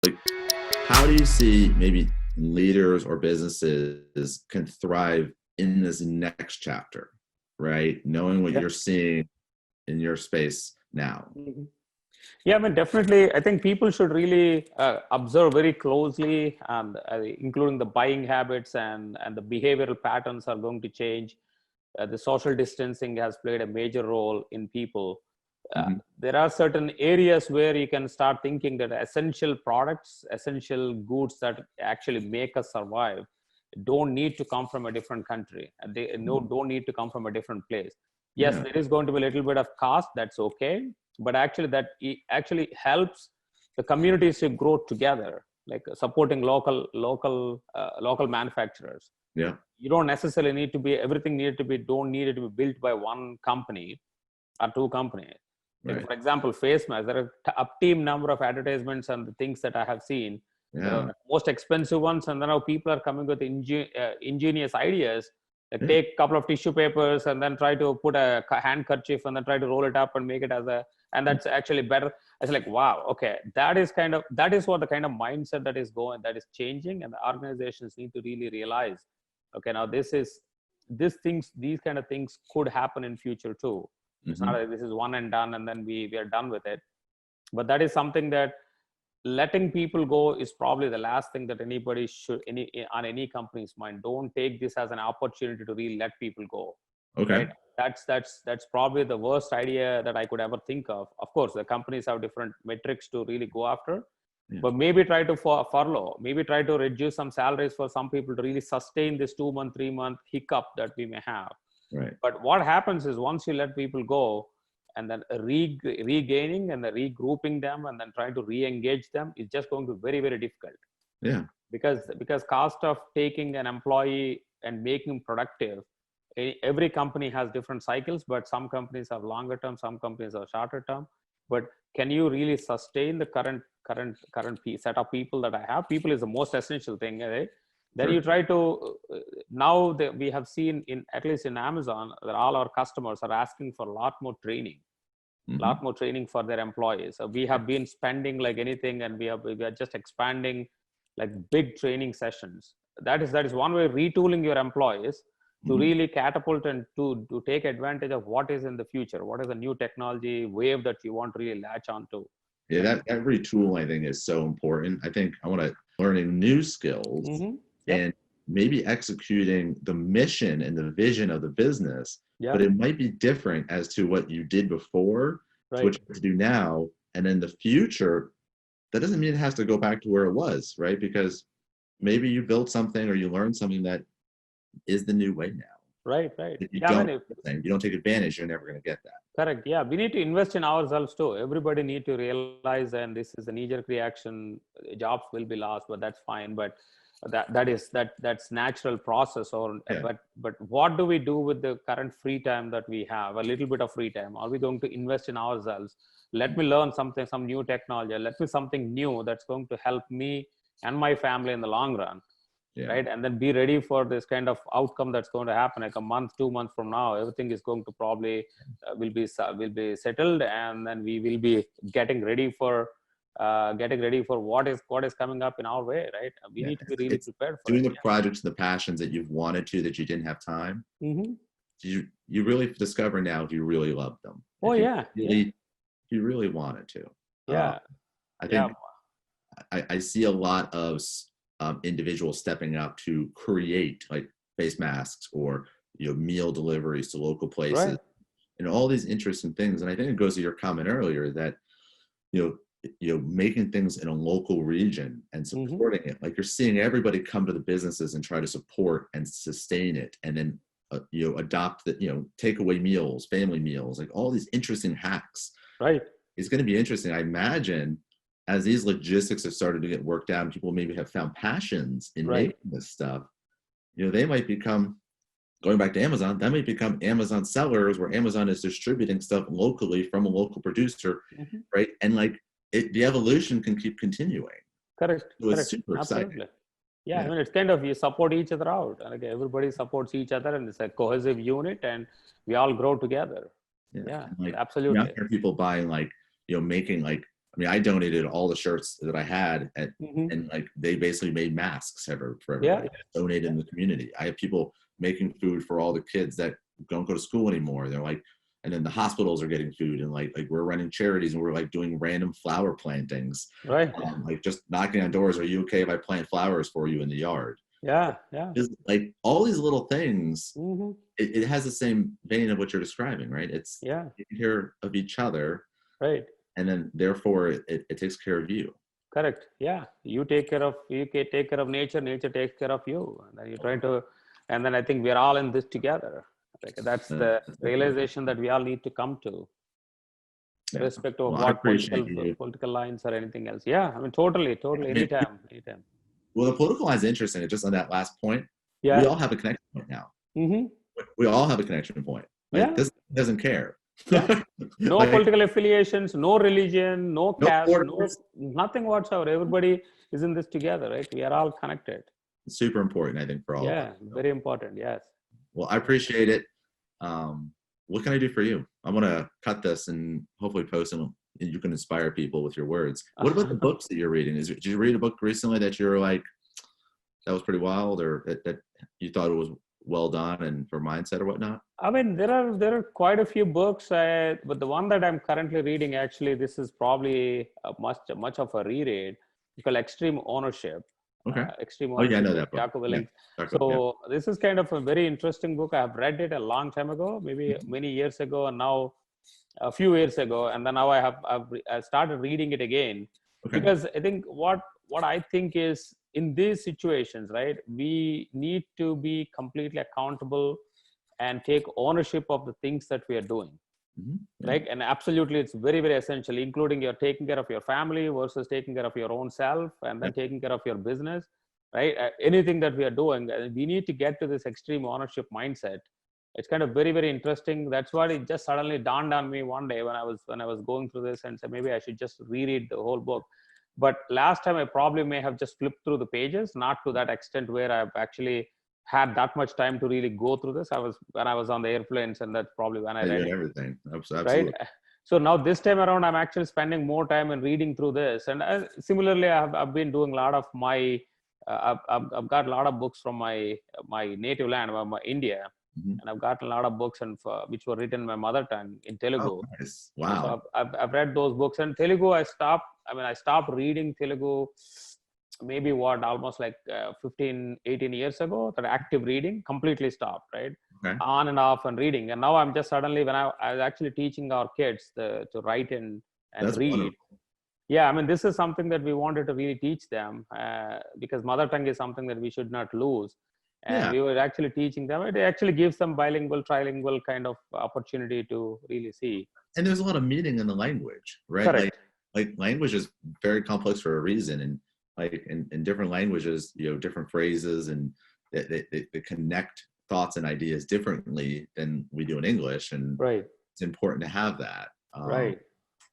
Like, how do you see maybe leaders or businesses can thrive in this next chapter, right? Knowing what Yeah. you're seeing in your space now. Mhm. Yeah, I mean, definitely, I think people should really observe very closely, including the buying habits and the behavioral patterns are going to change. The social distancing has played a major role in people. Hmm. There are certain areas where you can start thinking that essential products, essential goods that actually make us survive don't need to come from a different country. They don't need to come from a different place. Yes, Yeah. there is going to be a little bit of cost. That's okay, but actually actually helps the communities to grow together, like supporting local manufacturers. Yeah. You don't necessarily need to be everything needed to be don't need it to be built by one company or two companies. Like Right. for example, face masks. There are a team number of advertisements and the things that I have seen. There are Yeah. the most expensive ones, and then now people are coming with ingenious ideas. Like Yeah. take a couple of tissue papers and then try to put a handkerchief and then try to roll it up and make it as a, and that's actually better. It's like, wow, okay, that is what the kind of mindset that is changing, and the organizations need to really realize, okay, now these kind of things could happen in future too. It's not Hmm. like this is one and done and then we are done with it. But that is something that letting people go is probably the last thing that anybody should on any company's mind. Don't take this as an opportunity to really let people go, Okay. right? That's probably the worst idea that I could ever think of. Of course the companies have different metrics to really go after, Yeah. but maybe try to furlough, maybe try to reduce some salaries for some people to really sustain this 2 month 3 month hiccup that we may have. Right. But what happens is once you let people go and then regaining and then regrouping them and then trying to re-engage them is just going to be very, very difficult, Yeah. because cost of taking an employee and making him productive, every company has different cycles, but some companies have longer term, some companies are shorter term. But can you really sustain the current set of people that I have? People is the most essential thing, right? Then you Sure. try to now that we have seen in at least in Amazon that all our customers are asking for a Hmm. lot more training for their employees. So we have been spending like anything, and we are just expanding like big training sessions. That is one way, retooling your employees to Hmm. really catapult and to take advantage of what is in the future, what is the new technology wave that you want to really latch onto. Yeah. Right. That every tool I think is so important. I think I want to learning new skills Mm-hmm. Yep. and maybe executing the mission and the vision of the business, but Yep. it might be different as to what you did before to what Right. you have to do now. And in the future, that doesn't mean it has to go back to where it was, right? Because maybe you built something or you learned something that is the new way now. Right. Right. If you Yeah, I don't, mean, you don't take advantage, you're never going to get that. correct. Yeah, we need to invest in ourselves too. Everybody need to realize, and this is a knee-jerk reaction. Jobs will be lost, but that's fine. But that's natural process. Or Yeah. but what do we do with the current free time that we have? A little bit of free time. Are we going to invest in ourselves? Let me learn something, some new technology. Let me something new that's going to help me and my family in the long run, Yeah. right? And then be ready for this kind of outcome that's going to happen like a month 2 months from now. Everything is going to probably will be settled, and then we will be getting ready for what is coming up in our way, right? We Yeah. need to be really It's prepared for doing it. the projects, the passions that you've wanted to, that you didn't have time. Yeah. Mm-hmm. You really discover now if you really love them, Oh yeah, yeah, if you really wanted to. yeah, I yeah. think I see a lot of individuals stepping up to create like face masks or meal deliveries to local places Right. and all these interesting things. And I think it goes to your comment earlier that you know making things in a local region and Mm-hmm. supporting it, like you're seeing everybody come to the businesses and try to support and sustain it, and then adopt the takeaway meals, family meals, like all these interesting hacks. Right. It's going to be interesting, I imagine, as these logistics have started to get worked out and people maybe have found passions in Right. making this stuff. They might become, going back to Amazon, that might become Amazon sellers, where Amazon is distributing stuff locally from a local producer, Mm-hmm. right? And like the evolution can keep continuing. Correct. So it's Correct. super exciting. Absolutely. Yeah, I Yeah. mean, it's kind of you support each other out. Like everybody supports each other, and it's a cohesive unit, and we all grow together. Yeah. Yeah, And like, absolutely. hear people buying like, making like I mean, I donated all the shirts that I had Mm-hmm. and like they basically made masks for Yeah. everybody, donated in the community. I have people making food for all the kids that don't go to school anymore. They're like, and then the hospitals are getting food, and like we're running charities, and we're like doing random flower plantings, Right. like just knocking on doors. Are you okay if I plant flowers for you in the yard? Yeah. Yeah. Just like all these little things, Mm-hmm. it has the same vein of what you're describing, right? It's Yeah. taking care of each other, Right. and then therefore it takes care of you. Correct. Yeah. Take care of nature. Nature takes care of you. And then you try to, and then I think we're all in this together. Like that's the That's important. realization that we all need to come to, Yeah. irrespective of Well, I what appreciate you. political lines or anything else. Yeah. I mean, totally, I totally. mean, Anytime, anytime. well, the political line is interesting. Just on that last point, we Yeah. all have a connection point now. Mm-hmm. We all have a connection point. Like Yeah. this doesn't care. Yeah. No Like political affiliations, no religion, no no caste, no borders. nothing whatsoever. Everybody is in this together, right? We are all connected. It's super important, I think, for all of us. Yeah. Very important. Yes. Well, I appreciate it. What can I do for you? I'm gonna cut this and hopefully post them. And you can inspire people with your words. What about the books that you're reading? Did you read a book recently that you're like, that was pretty wild, or that you thought it was well done and for mindset or whatnot? I mean, there are quite a few books, but the one that I'm currently reading, actually, this is probably much of a reread. It's called Extreme Ownership. Okay. Extreme Oh yeah, I Ownership know by that book. Jocko Yeah. Willink. Jocko, yeah. So this is kind of a very interesting book. I've read it a long time ago, maybe many years ago, and now a few years ago, and then now I started reading it again, Okay. because I think what I think is, in these situations, right, we need to be completely accountable and take ownership of the things that we are doing. Mhm. Yeah. Right. And absolutely, it's very, very essential, including your taking care of your family versus taking care of your own self, and then Yep. taking care of your business. Right. Anything that we are doing, we need to get to this extreme ownership mindset. It's kind of very, very interesting. That's what it just suddenly dawned on me one day when I was going through this, and said maybe I should just reread the whole book. But last time I probably may have just flipped through the pages, not to that extent where I've actually had that much time to really go through this. When I was on the airplanes, and that's probably when I Yeah, you read had it. everything. Right. Absolutely. So now this time around, I'm actually spending more time in reading through this. And similarly, I've been doing a lot of my, I've got a lot of books from my native land, my India. Mhm. And I've gotten a lot of books which were written in my mother tongue, in Telugu. Oh, nice. So Wow. I've read those books. And Telugu, I stopped reading Telugu maybe almost like 15, 18 years ago. That active reading completely stopped, right? Okay. On and off and reading. And now I'm just suddenly, when I was actually teaching our kids to write and That's read. wonderful. Yeah, I mean, this is something that we wanted to really teach them, because mother tongue is something that we should not lose. And Yeah. we were actually teaching them. It actually gives them bilingual, trilingual kind of opportunity to really see. And there's a lot of meaning in the language, right? Correct. Like language is very complex for a reason, and like in different languages, different phrases, and they connect thoughts and ideas differently than we do in English, and Right. it's important to have that. Right.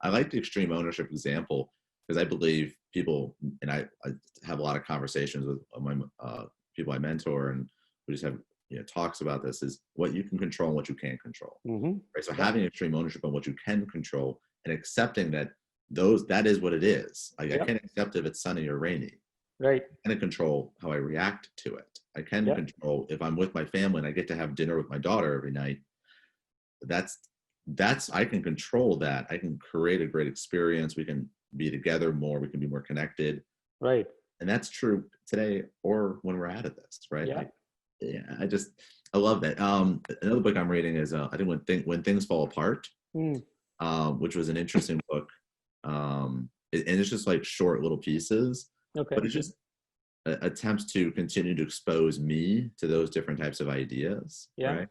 I like the extreme ownership example because I believe people, and I have a lot of conversations with my people I mentor, and we just have talks about this, is what you can control and what you can't control. Mm-hmm. Right? So Yeah. having extreme ownership on what you can control and accepting that that is what it is. Like I Yep. can't accept if it's sunny or rainy. Right. I can control how I react to it. I can Yep. control if I'm with my family and I get to have dinner with my daughter every night. That's I can control that. I can create a great experience. We can be together more. We can be more connected. Right. And that's true today or when we're out of this, right? Yeah. Like, yeah, I love that. Another book I'm reading is I think When Things Fall Apart, which was an interesting book. And it's just like short little pieces, Okay. but it just attempts to continue to expose me to those different types of ideas, Yeah. right?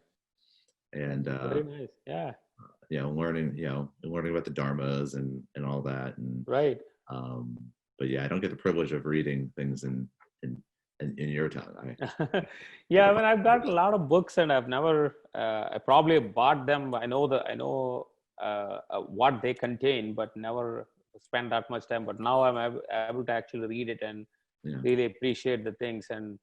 And Very nice. Yeah. learning about the dharmas and all that, and Right. but yeah, I don't get the privilege of reading things in your tongue. Yeah, I mean, I've got a lot of books, and I've never, I probably bought them. I know what they contain, but never spent that much time. But now I'm able to actually read it and Yeah. really appreciate the things. And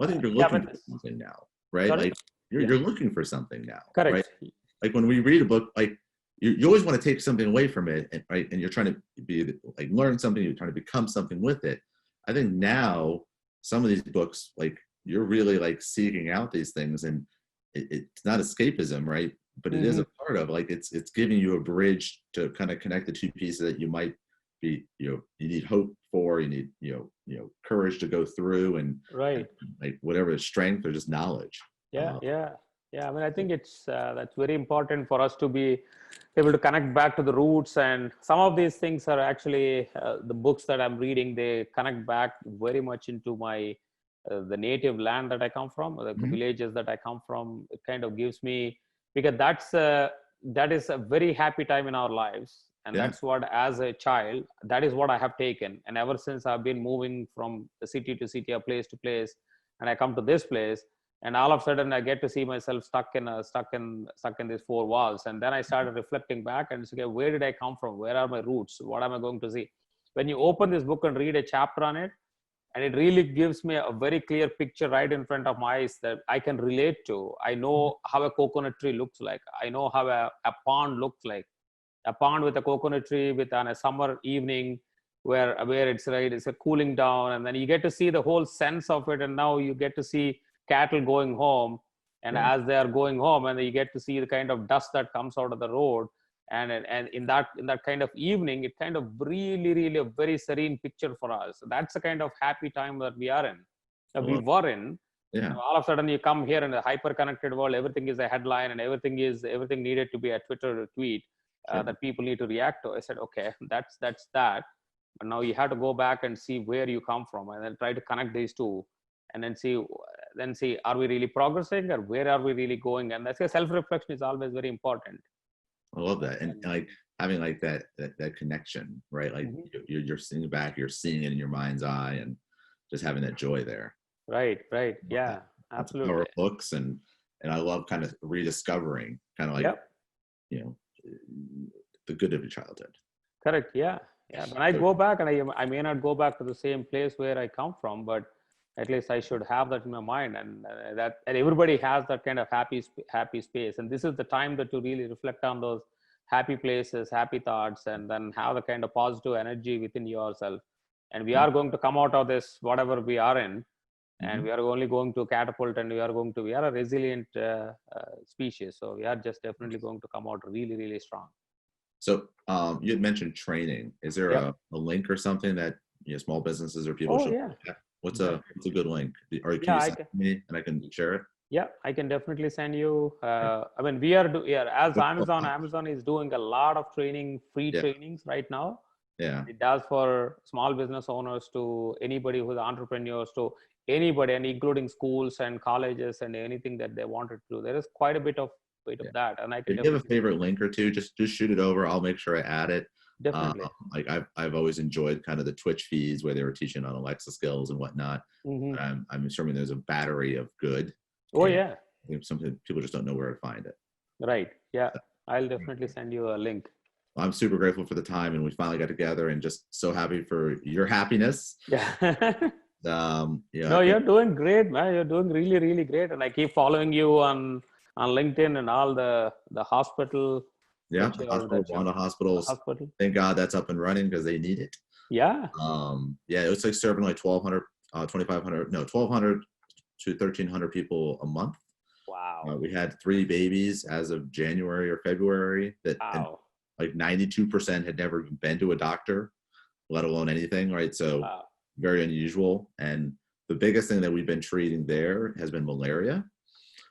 I think you're yeah, looking but for something now, right? sorry? Like Yeah. you're looking for something now, Correct. right? Like when we read a book, like you always want to take something away from it, and, right? And you're trying to be like learn something, you're trying to become something with it. I think now some of these books, like you're really like seeking out these things, and it's not escapism, right? But it is Hmm. a part of like it's giving you a bridge to kind of connect the two pieces that you might be, you need hope for, you need courage to go through, and Right. like whatever strength or just knowledge. Yeah, Uh, yeah, yeah. I mean, I think it's that's very important for us to be able to connect back to the roots. And some of these things are actually the books that I'm reading. They connect back very much into my the native land that I come from, the mhm. villages that I come from. It kind of gives me, because that is a very happy time in our lives, and Yeah, that's what, as a child, that is what I have taken. And ever since I've been moving from the city to city, a place to place, and I come to this place, and all of a sudden I get to see myself stuck in these four walls. And then I started reflecting back and say, okay, where did I come from? Where are my roots? What am I going to see? When you open this book and read a chapter on it, and it really gives me a very clear picture right in front of my eyes that I can relate to. I know how a coconut tree looks like. I know how a pond looks like. A pond with a coconut tree with on a summer evening, where it's right, it's a cooling down, and then you get to see the whole sense of it. And now you get to see cattle going home, and yeah. as they are going home, and you get to see the kind of dust that comes out of the road. And in that kind of evening, it kind of really a very serene picture for us. So that's the kind of happy time that we are in, that I we love were in. Yeah, And all of a sudden you come here in a hyper connected world, everything is a headline, and everything needed to be a Twitter tweet sure. that people need to react to. I said, okay, that's that. But now you have to go back and see where you come from, and then try to connect these two, and then see, are we really progressing, or where are we really going? And that's why self-reflection is always very important. I love that, and And, like having like that connection, right? Like mhm. you're seeing back, you're seeing it in your mind's eye, and just having that joy there. Right, Love that. yeah, That's the power absolutely. of books, and I love kind of rediscovering, kind of like Yep. you know the good of your childhood. Correct. Yeah. Yeah. When I So go back, and I may not go back to the same place where I come from, but at least I should have that in my mind. And and everybody has that kind of happy space. And this is the time that to really reflect on those happy places, happy thoughts, and then have the kind of positive energy within yourself. And we yeah, are going to come out of this, whatever we are in, and mhm. we are only going to catapult, and we are a resilient species. So we are just definitely going to come out really strong. So you had mentioned training. Is there Yep. a link or something that small businesses or people Oh should yeah. look at? What's a Definitely. good link? Or can Yeah, you I send can. it to me and I can share it? Yeah, I can definitely send you. Right. I mean, yeah, as Amazon is doing a lot of training, free Yeah, trainings right now. yeah. And it does for small business owners, to anybody who's entrepreneurs, to anybody, and including schools and colleges and anything that they wanted to do. There is quite a bit Yeah. of that, and I can If you have a definitely send favorite link or two, just shoot it over. I'll make sure I add it. Um, definitely. like I've always enjoyed kind of the Twitch feeds where they were teaching on Alexa skills and whatnot. Hmm. I'm assuming there's a battery of good, Oh and yeah, I think something people just don't know where to find it. right. Yeah, So, I'll definitely send you a link. I'm super grateful for the time, and we finally got together, and just so happy for your happiness. Yeah. Yeah, I No, think you're doing great, man. You're doing really great. And I keep following you on LinkedIn and all the hospital yeah, the hospital, that you're Wanda the Hospitals. hospital. Thank God that's up and running because they need it. Yeah. Yeah, it was like serving like 1,200, 2,500, no, 1,200 to 1,300 people a month. Wow. We had 3 babies as of January or February and Wow. like 92% had never been to a doctor, let alone anything, right? So Wow. very unusual. And the biggest thing that we've been treating there has been malaria,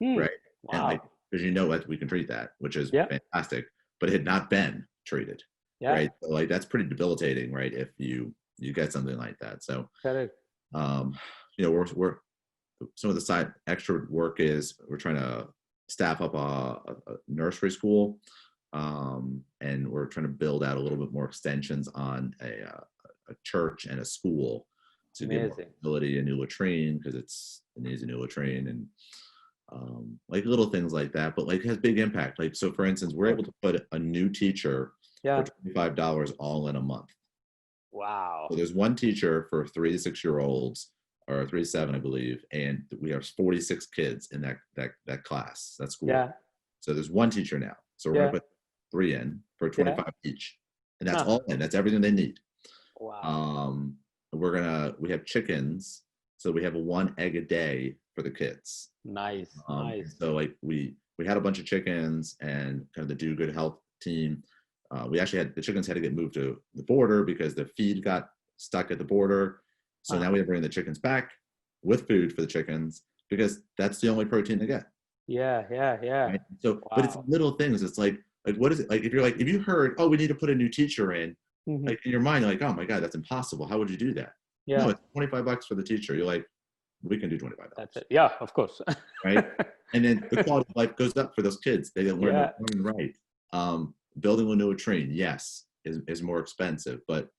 Hmm. right? And like, Wow. because that we can treat that, which is Yeah. fantastic, but it had not been treated, Yeah. right? So like that's pretty debilitating, right? If you get something like that. So Correct. um, we're some of the side extra work is we're trying to staff up a nursery school, and we're trying to build out a little bit more extensions on a church and a school to get more Amazing. facility, a new latrine because it needs a new latrine, and like little things like that, but like has big impact. Like so, for instance, Of we're course. able to put a new teacher for Yeah. $25 all in a month. So Wow. there's one teacher for 3 to 6 year olds, or 3 to 7, I believe, and we have 46 kids in that class, that school. Yeah. So there's one teacher now. So we're Yeah. gonna put 3 in for 25 each. And that's Huh. all in. That's everything they need. Wow. We have chickens. So we have 1 egg a day for the kids. Nice. Nice. So like we had a bunch of chickens, and kind of the Do Good Health team. We actually had the chickens had to get moved to the border because the feed got stuck at the border. So now we have to bring the chickens back with food for the chickens because that's the only protein they get. Yeah. Right? So, but it's little things. It's like what is it like? If you heard, oh, we need to put a new teacher in, like in your mind, you're like, oh my God, that's impossible. How would you do that? Yeah. No, it's $25 for the teacher. You're like, we can do $25. That's it. Yeah, of course. Right. And then the quality of life goes up for those kids. They didn't learn right. Building a new latrine, yes, is more expensive, but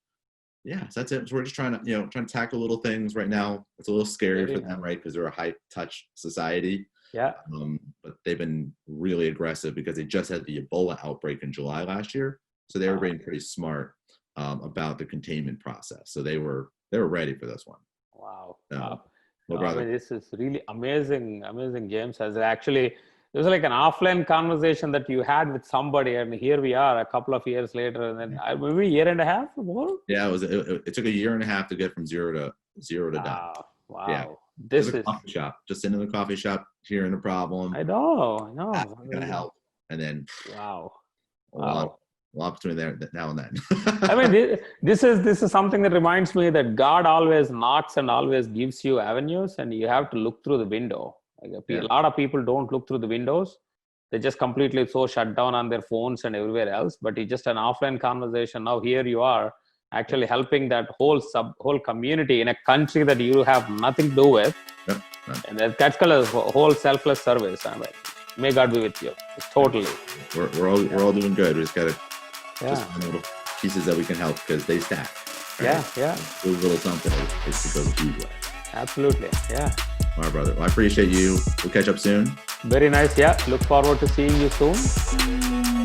yeah, so that's it. So we're just trying to tackle little things right now. It's a little scary for them, right? Because they're a high touch society. Yeah. But they've been really aggressive because they just had the Ebola outbreak in July last year. So they were being pretty smart about the containment process. So they were ready for this one. Wow. Well, I mean, this is really amazing, James. As actually, it was like an offline conversation that you had with somebody, and here we are a couple of years later, and then maybe a year and a half or more. Yeah, it took a year and a half to get from zero to done. Wow. Yeah. This is coffee shop. Just sitting in the coffee shop, hearing the problem. I know. I'm gonna help, and then wow. A lot between there now and then. I mean, this is something that reminds me that God always knocks and always gives you avenues, and you have to look through the window. Like a lot of people don't look through the windows. They just completely so shut down on their phones and everywhere else. But it's just an offline conversation. Now here you are actually helping that whole community in a country that you have nothing to do with. Yep. And that's called a whole selfless service. I mean, may God be with you. Totally. We're all doing good. We just gotta just find little pieces that we can help because they stack. Right? Yeah. Do a little something. It goes a huge way. Absolutely. Yeah. All right, brother. Well, I appreciate you. We'll catch up soon. Very nice. Yeah. Look forward to seeing you soon.